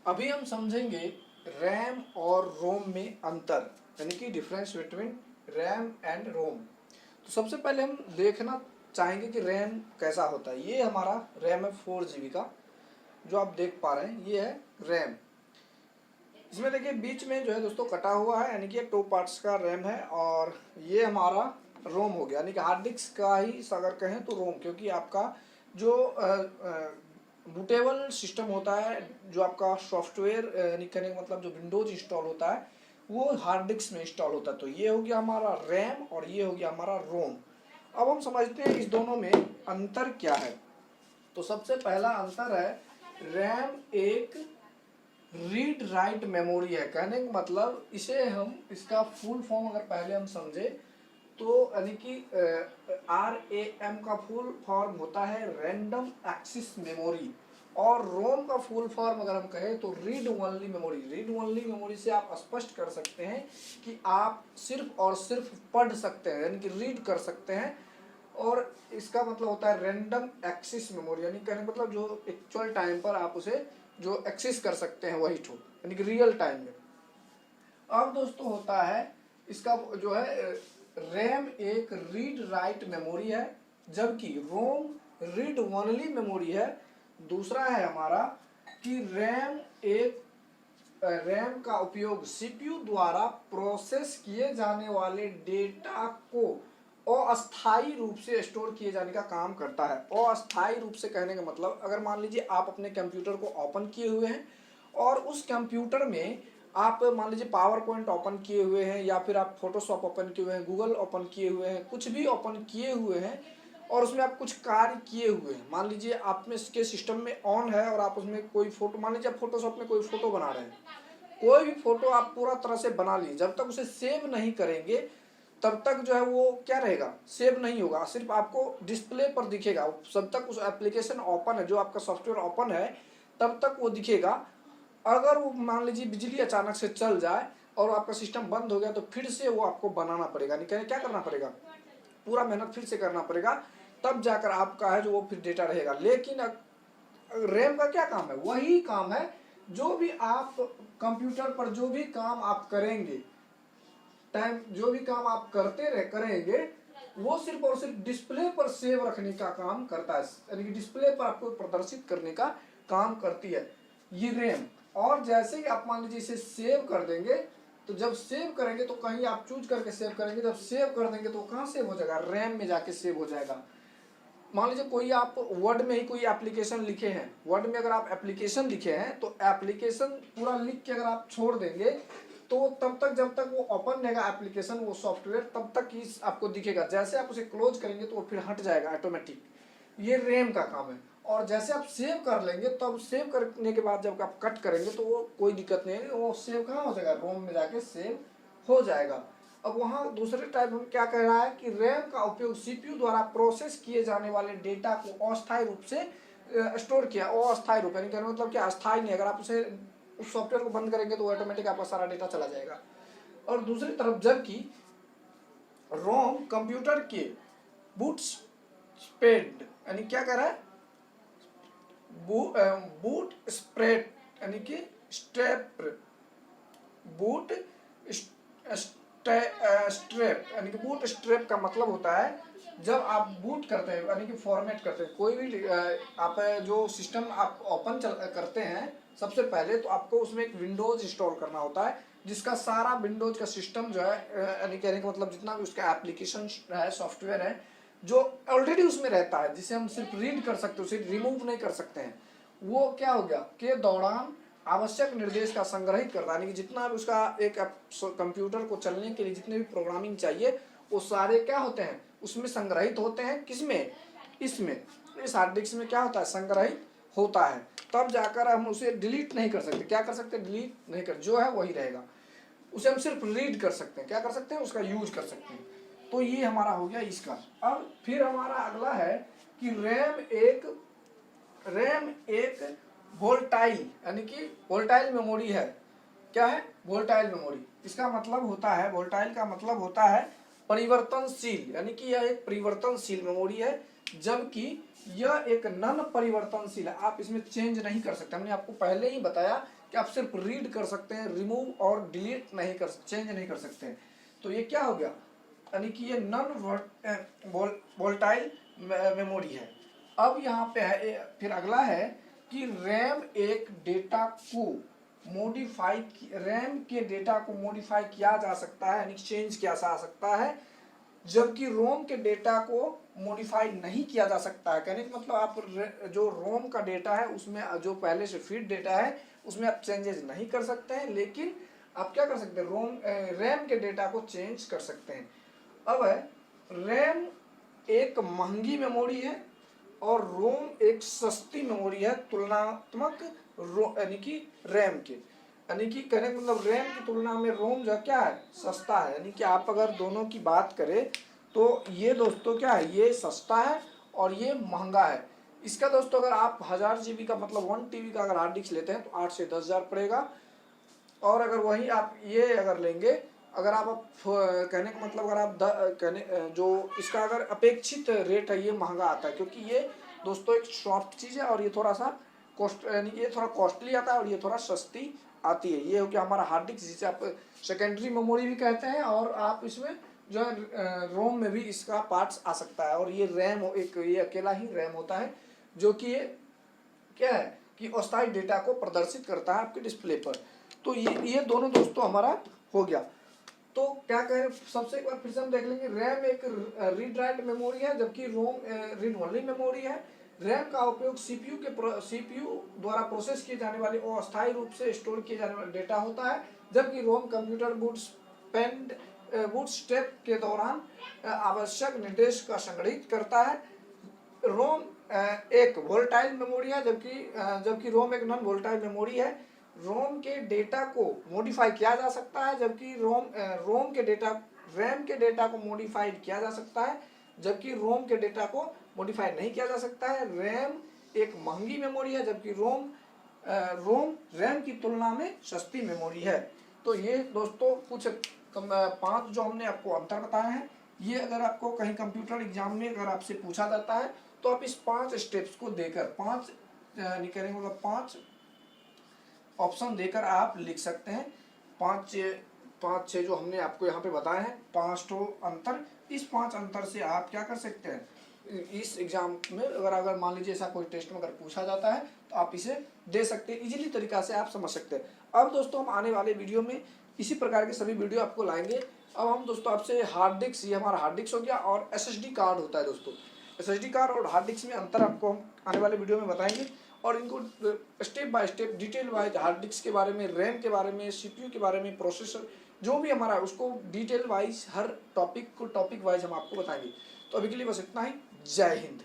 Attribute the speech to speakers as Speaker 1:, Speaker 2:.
Speaker 1: अभी हम समझेंगे रैम और रोम में अंतर, यानी कि डिफरेंस बिटवीन रैम एंड रोम। तो सबसे पहले हम देखना चाहेंगे कि रैम कैसा होता है। ये हमारा रैम है 4 GB का, जो आप देख पा रहे हैं ये है रैम। इसमें देखिए बीच में जो है दोस्तों कटा हुआ है, यानी कि 2 पार्ट्स का रैम है। और ये हमारा रोम हो गया, यानी कि हार्ड डिस्क का ही अगर कहें तो रोम, क्योंकि आपका जो बूटेबल सिस्टम होता है, जो आपका सॉफ्टवेयर यानी कहने का मतलब जो विंडोज इंस्टॉल होता है वो हार्ड डिस्क में इंस्टॉल होता है। तो ये हो गया हमारा रैम और ये हो गया हमारा रोम। अब हम समझते हैं इस दोनों में अंतर क्या है। तो सबसे पहला अंतर है, रैम एक रीड राइट मेमोरी है। कहने का मतलब इसे हम इसका फुल फॉर्म अगर पहले हम समझे तो यानी कि RAM का फुल फॉर्म होता है रैंडम एक्सेस मेमोरी, और रोम का फुल फॉर्म अगर हम कहें तो read only memory. Read only memory से आप स्पष्ट कर सकते हैं कि आप सिर्फ और सिर्फ पढ़ सकते हैं, यानी कि रीड कर सकते हैं। और इसका मतलब होता है रैंडम एक्सेस मेमोरी, यानी कहने का मतलब जो एक्चुअल टाइम पर आप उसे जो एक्सेस कर सकते हैं वही ठो, यानी कि रियल टाइम में। अब दोस्तों होता है इसका जो है रैम एक रीड राइट मेमोरी है, जबकि रोम रीड ओनली मेमोरी है। दूसरा है हमारा कि रैम का उपयोग सीपीयू द्वारा प्रोसेस किए जाने वाले डेटा को अस्थायी रूप से स्टोर किए जाने का काम करता है। अस्थायी रूप से कहने का मतलब, अगर मान लीजिए आप अपने कंप्यूटर को ओपन किए हुए हैं और उस कंप्यूटर में आप मान लीजिए पावर पॉइंट ओपन किए हुए हैं, या फिर आप फोटोशॉप ओपन किए हुए हैं, गूगल ओपन किए हुए हैं, कुछ भी ओपन किए हुए हैं और उसमें आप कुछ कार्य किए हुए हैं। मान लीजिए आप में इसके सिस्टम में ऑन है और आप उसमें कोई फोटो, मान लीजिए आप फोटोशॉप में कोई फोटो बना रहे हैं, कोई भी फोटो आप पूरा तरह से बना लीजिए, जब तक उसे सेव नहीं करेंगे तब तक जो है वो क्या रहेगा, सेव नहीं होगा, सिर्फ आपको डिस्प्ले पर दिखेगा। जब तक उस एप्लीकेशन ओपन है, जो आपका सॉफ्टवेयर ओपन है, तब तक वो दिखेगा। अगर वो मान लीजिए बिजली अचानक से चल जाए और आपका सिस्टम बंद हो गया तो फिर से वो आपको बनाना पड़ेगा, नहीं कहने क्या करना पड़ेगा, पूरा मेहनत फिर से करना पड़ेगा, तब जाकर आपका है जो वो फिर डेटा रहेगा। लेकिन रैम का क्या काम है, वही काम है जो भी आप कंप्यूटर पर जो भी काम आप करेंगे, टाइम जो भी काम आप करते रह करेंगे, वो सिर्फ और सिर्फ डिस्प्ले पर सेव रखने का काम करता है, यानी कि डिस्प्ले पर आपको प्रदर्शित करने का काम करती है ये रैम। और जैसे ही आप मान लीजिए इसे सेव कर देंगे, तो जब सेव करेंगे तो कहीं आप चूज करके सेव करेंगे, जब सेव कर देंगे तो कहाँ सेव हो जाएगा, रैम में जाके सेव हो जाएगा। मान लीजिए कोई आप वर्ड में ही कोई एप्लीकेशन लिखे हैं, वर्ड में अगर आप एप्लीकेशन लिखे हैं तो एप्लीकेशन पूरा लिख के अगर आप छोड़ देंगे तो तब तक जब तक वो ओपन रहेगा एप्लीकेशन, वो सॉफ्टवेयर, तब तक ही आपको दिखेगा। जैसे आप उसे क्लोज करेंगे तो वो फिर हट जाएगा ऑटोमेटिक। ये रैम का काम है। और जैसे आप सेव कर लेंगे, तब सेव करने के बाद जब आप कट करेंगे तो वो कोई दिक्कत नहीं है, वो सेव कहाँ हो जाएगा, रोम में जाके सेव हो जाएगा। अब वहाँ दूसरे टाइप हम क्या कह रहा है कि रैम का उपयोग सीपीयू द्वारा प्रोसेस किए जाने वाले डेटा को अस्थायी रूप से स्टोर किया। अस्थायी रूप यानी कहने मतलब क्या, अस्थायी नहीं, अगर आप उसे उस सॉफ्टवेयर को बंद करेंगे तो ऑटोमेटिक आपका सारा डेटा चला जाएगा। और दूसरी तरफ जबकि रोम कंप्यूटर के बूट स्पेड यानी क्या कह रहा है, बूट स्प्रेड यानी कि स्टेप, बूट स्ट्रैप यानी कि बूट स्ट्रैप का मतलब होता है जब आप बूट करते हैं, यानी कि फॉर्मेट करते हैं कोई भी आप जो सिस्टम आप ओपन करते हैं, सबसे पहले तो आपको उसमें एक विंडोज इंस्टॉल करना होता है, जिसका सारा विंडोज का सिस्टम जो है, यानी कहने का मतलब जितना भी उसका एप्लीकेशन है, सॉफ्टवेयर है, जो ऑलरेडी उसमें रहता है, जिसे हम सिर्फ रीड कर सकते हैं, उसे रिमूव नहीं कर सकते हैं, वो क्या हो गया के दौरान आवश्यक निर्देश का संग्रहित करता है। यानी कि जितना भी उसका एक कंप्यूटर को चलने के लिए जितने भी प्रोग्रामिंग चाहिए वो सारे क्या होते हैं उसमें संग्रहित होते हैं। किसमें, इसमें, इस हार्ड डिस्क में क्या होता है, संग्रहित होता है। तब जाकर हम उसे डिलीट नहीं कर सकते। क्या कर सकते हैं, डिलीट नहीं कर, जो है वही रहेगा, उसे हम सिर्फ रीड कर सकते हैं। क्या कर सकते हैं, उसका यूज कर सकते हैं। तो ये हमारा हो गया इसका। अब फिर हमारा अगला है कि रैम एक वोल्टाइल यानी कि वोल्टाइल मेमोरी है। क्या है, वोल्टाइल मेमोरी। इसका मतलब होता है, वोल्टाइल का मतलब होता है परिवर्तनशील, यानी कि यह एक परिवर्तनशील मेमोरी है जबकि यह एक नन परिवर्तनशील है, आप इसमें चेंज नहीं कर सकते। हमने आपको पहले ही बताया कि आप सिर्फ रीड कर सकते हैं, रिमूव और डिलीट नहीं कर सकते, चेंज नहीं कर सकते हैं। तो ये क्या हो गया, यानी कि ये नन वोलेटाइल मेमोरी है। अब यहाँ पे है फिर अगला है कि रैम एक डेटा को मॉडिफाई, रैम के डेटा को मॉडिफाई किया जा सकता है, यानी चेंज किया जा सकता है, जबकि रोम के डेटा को मॉडिफाई नहीं किया जा सकता है। कहने का मतलब आप जो रोम का डेटा है उसमें जो पहले से फीड डेटा है उसमें आप चेंजेस नहीं कर सकते हैं, लेकिन आप क्या कर सकते हैं, रैम के डेटा को चेंज कर सकते हैं। अब है रैम एक महंगी मेमोरी है और रोम एक सस्ती मेमोरी है तुलनात्मक यानी कि रैम के, यानी कि कहने का मतलब रैम की तुलना में रोम जो क्या है, सस्ता है। यानी कि आप अगर दोनों की बात करें तो ये दोस्तों क्या है, ये सस्ता है और ये महंगा है। इसका दोस्तों अगर आप 1000 GB का मतलब 1 TB का अगर हार्ड डिस्क लेते हैं तो 8 से 10,000 पड़ेगा, और अगर वही आप ये अगर लेंगे, अगर आप कहने का मतलब अगर आप कहने जो इसका अगर अपेक्षित रेट है ये महंगा आता है, क्योंकि ये दोस्तों एक सॉफ्ट चीज़ है और ये थोड़ा सा कॉस्ट, यानी कि ये थोड़ा कॉस्टली आता है और ये थोड़ा सस्ती आती है। ये हो गया हमारा हार्ड डिस्क, जिसे आप सेकेंडरी मेमोरी भी कहते हैं, और आप इसमें जो है रोम में भी इसका पार्ट्स आ सकता है। और ये रैम एक ये अकेला ही रैम होता है जो कि ये क्या है कि अस्थायी डेटा को प्रदर्शित करता है आपके डिस्प्ले पर। तो ये दोनों दोस्तों हमारा हो गया। तो क्या कहें, सबसे एक बार फिर से हम देख लेंगे, रैम एक रीड राइट मेमोरी है, जबकि रोम रीड ओनली मेमोरी है। रैम का उपयोग सीपीयू द्वारा प्रोसेस किए जाने वाले और अस्थायी रूप से स्टोर किए जाने वाले डेटा होता है, जबकि रोम कंप्यूटर बूट स्टेप के दौरान आवश्यक निर्देश का संग्रहित करता है। रोम एक वोलेटाइल मेमोरी है, जबकि रोम एक नॉन वोलेटाइल मेमोरी है। रोम के डेटा को मॉडिफाई किया जा सकता है, जबकि रैम के डेटा को मॉडिफाई किया जा सकता है, जबकि रोम के डेटा को मॉडिफाई नहीं किया जा सकता है। रैम एक महंगी मेमोरी है, जबकि रोम रैम की तुलना में सस्ती मेमोरी है। तो ये दोस्तों कुछ 5 जो हमने आपको अंतर बताए हैं, ये अगर आपको कहीं कंप्यूटर एग्जाम में अगर आपसे पूछा जाता है तो आप इस 5 स्टेप्स को देकर 5 निकलेंगे मतलब 5 ऑप्शन देकर आप लिख सकते हैं। 5-6 जो हमने आपको यहाँ पे बताए हैं 5 तो अंतर, इस 5 अंतर से आप क्या कर सकते हैं, इस एग्जाम में अगर मान लीजिए ऐसा कोई टेस्ट में अगर पूछा जाता है तो आप इसे दे सकते हैं, इजीली तरीका से आप समझ सकते हैं। अब दोस्तों हम आने वाले वीडियो में इसी प्रकार के सभी वीडियो आपको लाएंगे। अब हम दोस्तों आपसे हार्ड डिस्क, ये हमारा हार्ड डिस्क हो गया, और SSD कार्ड होता है दोस्तों, SSD कार्ड और हार्ड डिस्क में अंतर आपको हम आने वाले वीडियो में बताएंगे, और इनको step by step detail wise hard disk के बारे में, रैम के बारे में, CPU के बारे में, प्रोसेसर जो भी हमारा उसको डिटेल वाइज हर टॉपिक वाइज हम आपको बताएंगे। तो अभी के लिए बस इतना ही। जय हिंद।